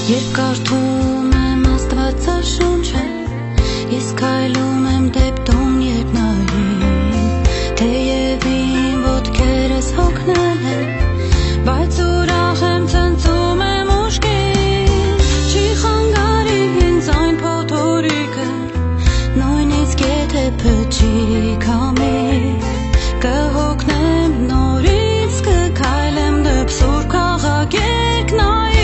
Երբ կարդում եմ Աստվածաշունչը, ես քայլում եմ դեպտում երկնային, թեև իմ ոտքերս հոգնել են, բայց ուրախ եմ ցնծում եմ ուշքին, չի խանգարի ինձ այն փոթորիկը, նույնիսկ եթե փչի քամի, կհոգնեմ նորից, կքայլեմ դեպ սուրբ քաղաք երկնային.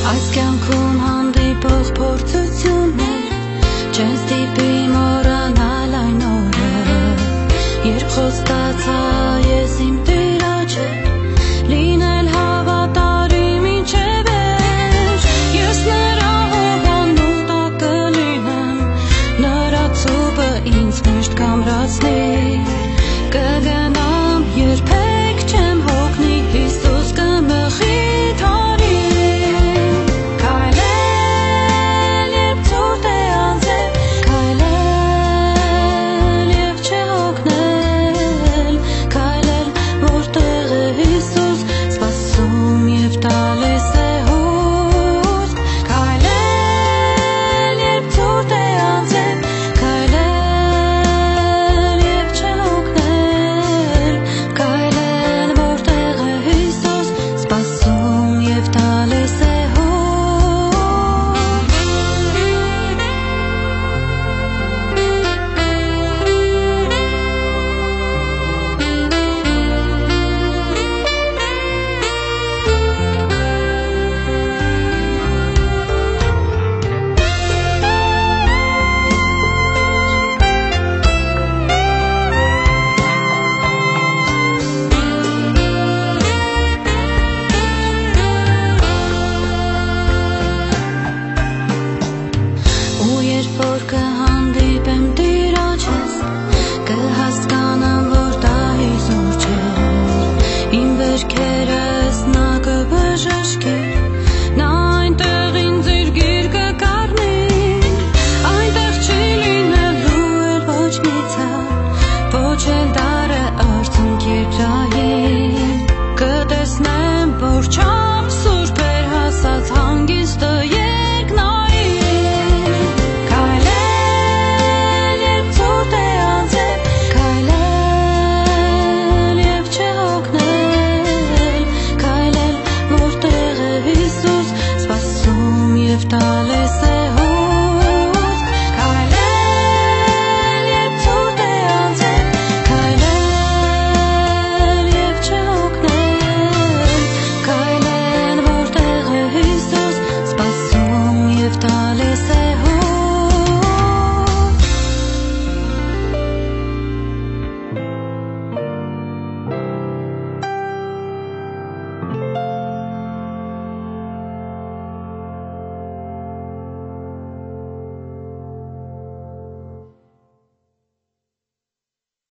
Այս կյանքում հանդիպող փորձություններ չեն ստիպի մոռանալ այն օրը, երբ խոստացա ես իմ Տիրոջը լինել հավատարիմ մինչև վերջ, ես նրա հովանու տակ կլինեմ, նրա ցուպը ինձ միշտ կամրացնի, կգնամ երբեք չեմ հոգնի, Հիսուս կմխիթարի. Որ կհանդիպեմ Տիրոջս, կհասկանամ, որ դա Հիսուս չէ, իմ վերքերս նա կբժշկի, նա այնտեղ ինձ իր գիրկը կառնի, այնտեղ չի լինելու էլ ոչ մի ցավ, ոչ էլ դառը արցունք երկրի